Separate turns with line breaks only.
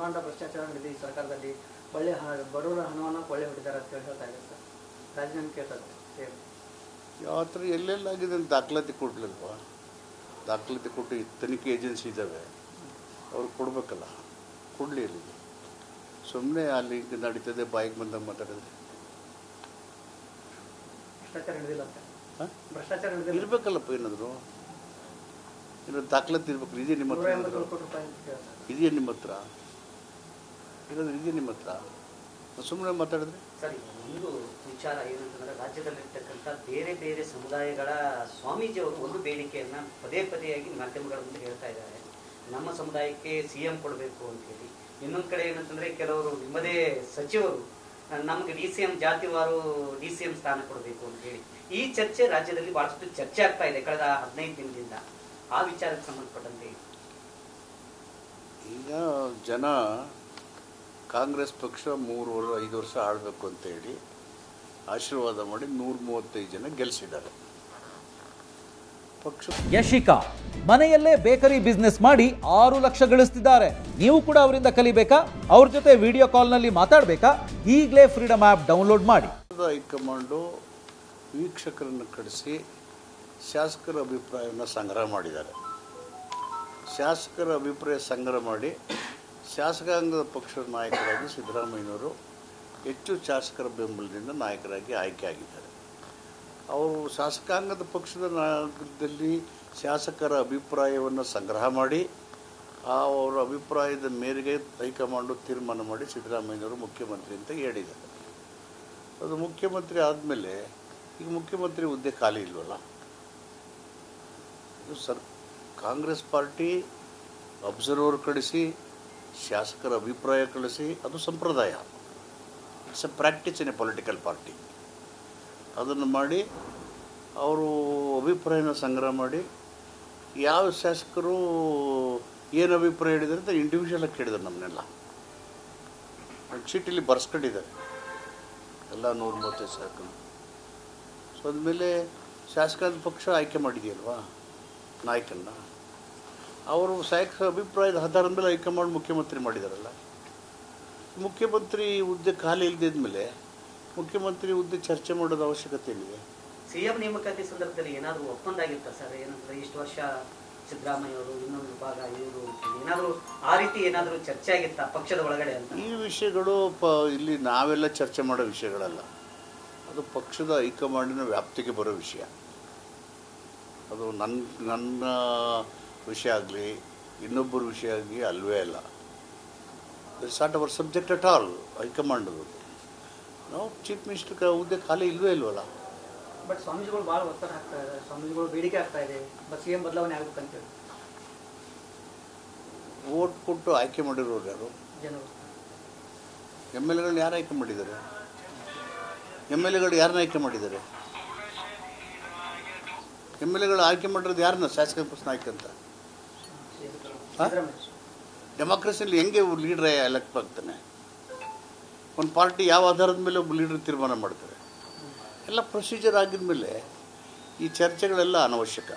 ಬ್ರಹ್ಮಾಂಡ ಭ್ರಷ್ಟಾಚಾರ ನಡೆದಿದೆ ಈ ಸರ್ಕಾರದಲ್ಲಿ. ಒಳ್ಳೆ ಬಡವರ ಹಣವನ್ನು ಕೊಳ್ಳೆ ಹೊಡಿದ್ದಾರೆ ಅಂತ ಹೇಳ್ತಾ ಇದೆ ಸರ್. ರಾಜೀನಾಮೆ ಕೇಳ್ತಾರೆ ಸೇಮ್
ಯಾವ ಥರ ಎಲ್ಲೆಲ್ಲಾಗಿದೆ ಅಂತ ದಾಖಲಾತಿ ಕೊಡಲಿಲ್ವಾ? ದಾಖಲಾತಿ ಕೊಟ್ಟು ತನಿಖೆ ಏಜೆನ್ಸಿ ಇದ್ದಾವೆ, ಅವ್ರು ಕೊಡಬೇಕಲ್ಲ, ಕೊಡಲಿ. ಅಲ್ಲಿಗೆ ಸುಮ್ಮನೆ ಅಲ್ಲಿ ನಡೀತದೆ ಬಾಯಿಗೆ ಬಂದಾಗ ಮಾತಾಡಿದ್ರೆ
ಭ್ರಷ್ಟಾಚಾರ ನಡೆದಿಲ್ಲ ಅಂತ. ಭ್ರಷ್ಟಾಚಾರ ನಡೆದಿಲ್ಲ
ಇರಬೇಕಲ್ಲಪ್ಪ, ಏನಾದರೂ ದಾಖಲಾತಿ ಇರ್ಬೇಕು. ಇದೆಯಾ ನಿಮ್ಮ ಹತ್ರ? ಇದೆಯಾ ನಿಮ್ಮ ಹತ್ರ? ಏನಾದರೂ ಇದೆಯಾ ನಿಮ್ಮ ಹತ್ರ? ಸುಮ್ಮನೆ ಮಾತಾಡಿದ್ರೆ
ಸರಿ. ಒಂದು ವಿಚಾರ ಏನಂತಂದ್ರೆ, ರಾಜ್ಯದಲ್ಲಿರ್ತಕ್ಕಂಥ ಬೇರೆ ಬೇರೆ ಸಮುದಾಯಗಳ ಸ್ವಾಮೀಜಿಯವರು ಒಂದು ಬೇಡಿಕೆಯನ್ನು ಪದೇ ಪದೇಯಾಗಿ ಮಾಧ್ಯಮಗಳ ಮುಂದೆ ಹೇಳ್ತಾ ಇದ್ದಾರೆ. ನಮ್ಮ ಸಮುದಾಯಕ್ಕೆ CM ಕೊಡಬೇಕು ಅಂತೇಳಿ. ಇನ್ನೊಂದು ಕಡೆ ಏನಂತಂದ್ರೆ, ಕೆಲವರು ನಿಮ್ಮದೇ ಸಚಿವರು ನಮಗೆ DCM ಜಾತಿವಾರು DCM ಸ್ಥಾನ ಕೊಡಬೇಕು ಅಂತ ಹೇಳಿ ಈ ಚರ್ಚೆ ರಾಜ್ಯದಲ್ಲಿ ಬಹಳಷ್ಟು ಚರ್ಚೆ ಆಗ್ತಾ ಇದೆ ಕಳೆದ 15 ದಿನದಿಂದ. ಆ ವಿಚಾರಕ್ಕೆ ಸಂಬಂಧಪಟ್ಟಂತೆ
ಈಗ ಜನ ಕಾಂಗ್ರೆಸ್ ಪಕ್ಷ 3-5 ವರ್ಷ ಆಳಬೇಕು ಅಂತೇಳಿ ಆಶೀರ್ವಾದ ಮಾಡಿ 135 ಜನ ಗೆಲ್ಲಿಸಿದ್ದಾರೆ ಪಕ್ಷ.
ಯಶಿಕಾ ಮನೆಯಲ್ಲೇ ಬೇಕರಿ ಬಿಸ್ನೆಸ್ ಮಾಡಿ 6 ಲಕ್ಷ ಗಳಿಸ್ತಿದ್ದಾರೆ. ನೀವು ಕೂಡ ಅವರಿಂದ ಕಲಿಬೇಕಾ? ಅವ್ರ ಜೊತೆ ವಿಡಿಯೋ ಕಾಲ್ನಲ್ಲಿ ಮಾತಾಡಬೇಕಾ? ಈಗಲೇ ಫ್ರೀಡಮ್ ಆ್ಯಪ್ ಡೌನ್ಲೋಡ್ ಮಾಡಿ.
ಹೈಕಮಾಂಡು ವೀಕ್ಷಕರನ್ನು ಕಳಿಸಿ ಶಾಸಕರ ಅಭಿಪ್ರಾಯವನ್ನು ಸಂಗ್ರಹ ಮಾಡಿದ್ದಾರೆ. ಶಾಸಕರ ಅಭಿಪ್ರಾಯ ಸಂಗ್ರಹ ಮಾಡಿ ಶಾಸಕಾಂಗದ ಪಕ್ಷದ ನಾಯಕರಾಗಿ ಸಿದ್ದರಾಮಯ್ಯನವರು ಹೆಚ್ಚು ಶಾಸಕರ ಬೆಂಬಲದಿಂದ ನಾಯಕರಾಗಿ ಆಯ್ಕೆಯಾಗಿದ್ದಾರೆ. ಅವರು ಶಾಸಕಾಂಗದ ಪಕ್ಷದ ನಾಯಕರಲ್ಲಿ ಶಾಸಕರ ಅಭಿಪ್ರಾಯವನ್ನು ಸಂಗ್ರಹ ಮಾಡಿ ಅವರ ಅಭಿಪ್ರಾಯದ ಮೇರೆಗೆ ಹೈಕಮಾಂಡು ತೀರ್ಮಾನ ಮಾಡಿ ಸಿದ್ದರಾಮಯ್ಯನವರು ಮುಖ್ಯಮಂತ್ರಿ ಅಂತ ಹೇಳಿದ್ದಾರೆ. ಅದು ಮುಖ್ಯಮಂತ್ರಿ ಆದಮೇಲೆ ಈಗ ಮುಖ್ಯಮಂತ್ರಿ ಹುದ್ದೆ ಖಾಲಿ ಇಲ್ವಲ್ಲ. ಇದು ಕಾಂಗ್ರೆಸ್ ಪಾರ್ಟಿ ಅಬ್ಸರ್ವರ್ ಕಳಿಸಿ ಶಾಸಕರ ಅಭಿಪ್ರಾಯ ಕಳಿಸಿ, ಅದು ಸಂಪ್ರದಾಯ. It's A practice in a political party. ಅದನ್ನು ಮಾಡಿ ಅವರು ಅಭಿಪ್ರಾಯನ ಸಂಗ್ರಹ ಮಾಡಿ ಯಾವ ಶಾಸಕರು ಏನು ಅಭಿಪ್ರಾಯ ಹೇಳಿದ್ದಾರೆ ಅಂತ ಇಂಡಿವಿಜುವಲಾಗಿ ಕೇಳಿದ್ದಾರೆ. ನಮ್ಮನ್ನೆಲ್ಲ ಒಂದು ಚೀಟಿಲಿ ಬರ್ಸ್ಕೊಂಡಿದ್ದಾರೆ ಎಲ್ಲ 135 ಶಾಸಕರು. ಸೊ ಅಂದಮೇಲೆ ಶಾಸಕಾಂಗ ಪಕ್ಷ ಆಯ್ಕೆ ಮಾಡಿದೆಯಲ್ವಾ ನಾಯಕನ್ನ, ಅವರು ಶಾಸಕರ ಅಭಿಪ್ರಾಯದ ಆಧಾರದ ಮೇಲೆ ಹೈಕಮಾಂಡ್ ಮುಖ್ಯಮಂತ್ರಿ ಮಾಡಿದಾರಲ್ಲ. ಮುಖ್ಯಮಂತ್ರಿ ಹುದ್ದೆ ಖಾಲಿ ಇಲ್ಲದಿದ್ಮೇಲೆ ಮುಖ್ಯಮಂತ್ರಿ ಹುದ್ದೆ ಚರ್ಚೆ ಮಾಡೋದು ಅವಶ್ಯಕತೆ ಏನಿದೆ?
CM ನೇಮಕಾತಿ ಸಂದರ್ಭದಲ್ಲಿ ಏನಾದರೂ ಒಪ್ಪಂದ ಆಗಿರ್ತಾ ಸರ್? ಏನಂದ್ರೆ ಇಷ್ಟು ವರ್ಷ ಸಿದ್ದರಾಮಯ್ಯ ಅವರು ಇನ್ನೊಂದು ವಿಭಾಗ ಇವರು ಏನಾದರೂ ಆ ರೀತಿ ಏನಾದರೂ ಚರ್ಚೆ ಆಗಿತ್ತಾ ಪಕ್ಷದ ಒಳಗಡೆ ಅಂತ?
ಈ ವಿಷಯಗಳು ಇಲ್ಲಿ ನಾವೆಲ್ಲ ಚರ್ಚೆ ಮಾಡೋ ವಿಷಯಗಳಲ್ಲ. ಅದು ಪಕ್ಷದ ಹೈಕಮಾಂಡಿನ ವ್ಯಾಪ್ತಿಗೆ ಬರೋ ವಿಷಯ. ಅದು ನನ್ನ ವಿಷಯ ಆಗಲಿ ಇನ್ನೊಬ್ಬರ ವಿಷಯ ಆಗಲಿ ಅಲ್ವೇ ಅಲ್ಲ. It's not our subject at all. ಹೈಕಮಾಂಡದು ನಾವು ಚೀಫ್ ಮಿನಿಸ್ಟರ್ ಹುದ್ದೆ ಖಾಲಿ ಇಲ್ವೇ ಇಲ್ವಲ್ಲ.
ಬಟ್ ಸ್ವಾಮೀಜಿಗಳು ಭಾಳ ಒತ್ತಡ ಹಾಕ್ತಾ ಇದ್ದಾರೆ, ಸ್ವಾಮೀಜಿಗಳು ಬೇಡಿಕೆ ಆಗ್ತಾ ಇದೆ, CM ಬದಲಾವಣೆ ಆಗ್ಬೇಕಂತೇಳಿ.
ವೋಟ್ ಕೊಟ್ಟು ಆಯ್ಕೆ ಮಾಡಿರೋರು ಯಾರು?
ಜನರು.
MLAಗಳು ಯಾರು ಆಯ್ಕೆ ಮಾಡಿದ್ದಾರೆ? MLAಗಳು ಯಾರನ್ನ ಆಯ್ಕೆ ಮಾಡಿದ್ದಾರೆ? MLAಗಳು ಆಯ್ಕೆ ಮಾಡಿರೋದು ಯಾರನ್ನ? ಶಾಸಕ ಪಕ್ಷ ನಾಯಕ ಅಂತ. ಡೆಮಾಕ್ರಸಿಯಲ್ಲಿ ಹೆಂಗೆ ಲೀಡ್ರ್ ಎಲೆಕ್ಟ್ ಆಗ್ತಾನೆ? ಒಂದು ಪಾರ್ಟಿ ಯಾವ ಆಧಾರದ ಮೇಲೆ ಒಬ್ಬ ಲೀಡರ್ ತೀರ್ಮಾನ ಮಾಡ್ತಾರೆ? ಎಲ್ಲ ಪ್ರೊಸೀಜರ್ ಆಗಿದ ಮೇಲೆ ಈ ಚರ್ಚೆಗಳೆಲ್ಲ ಅನವಶ್ಯಕ.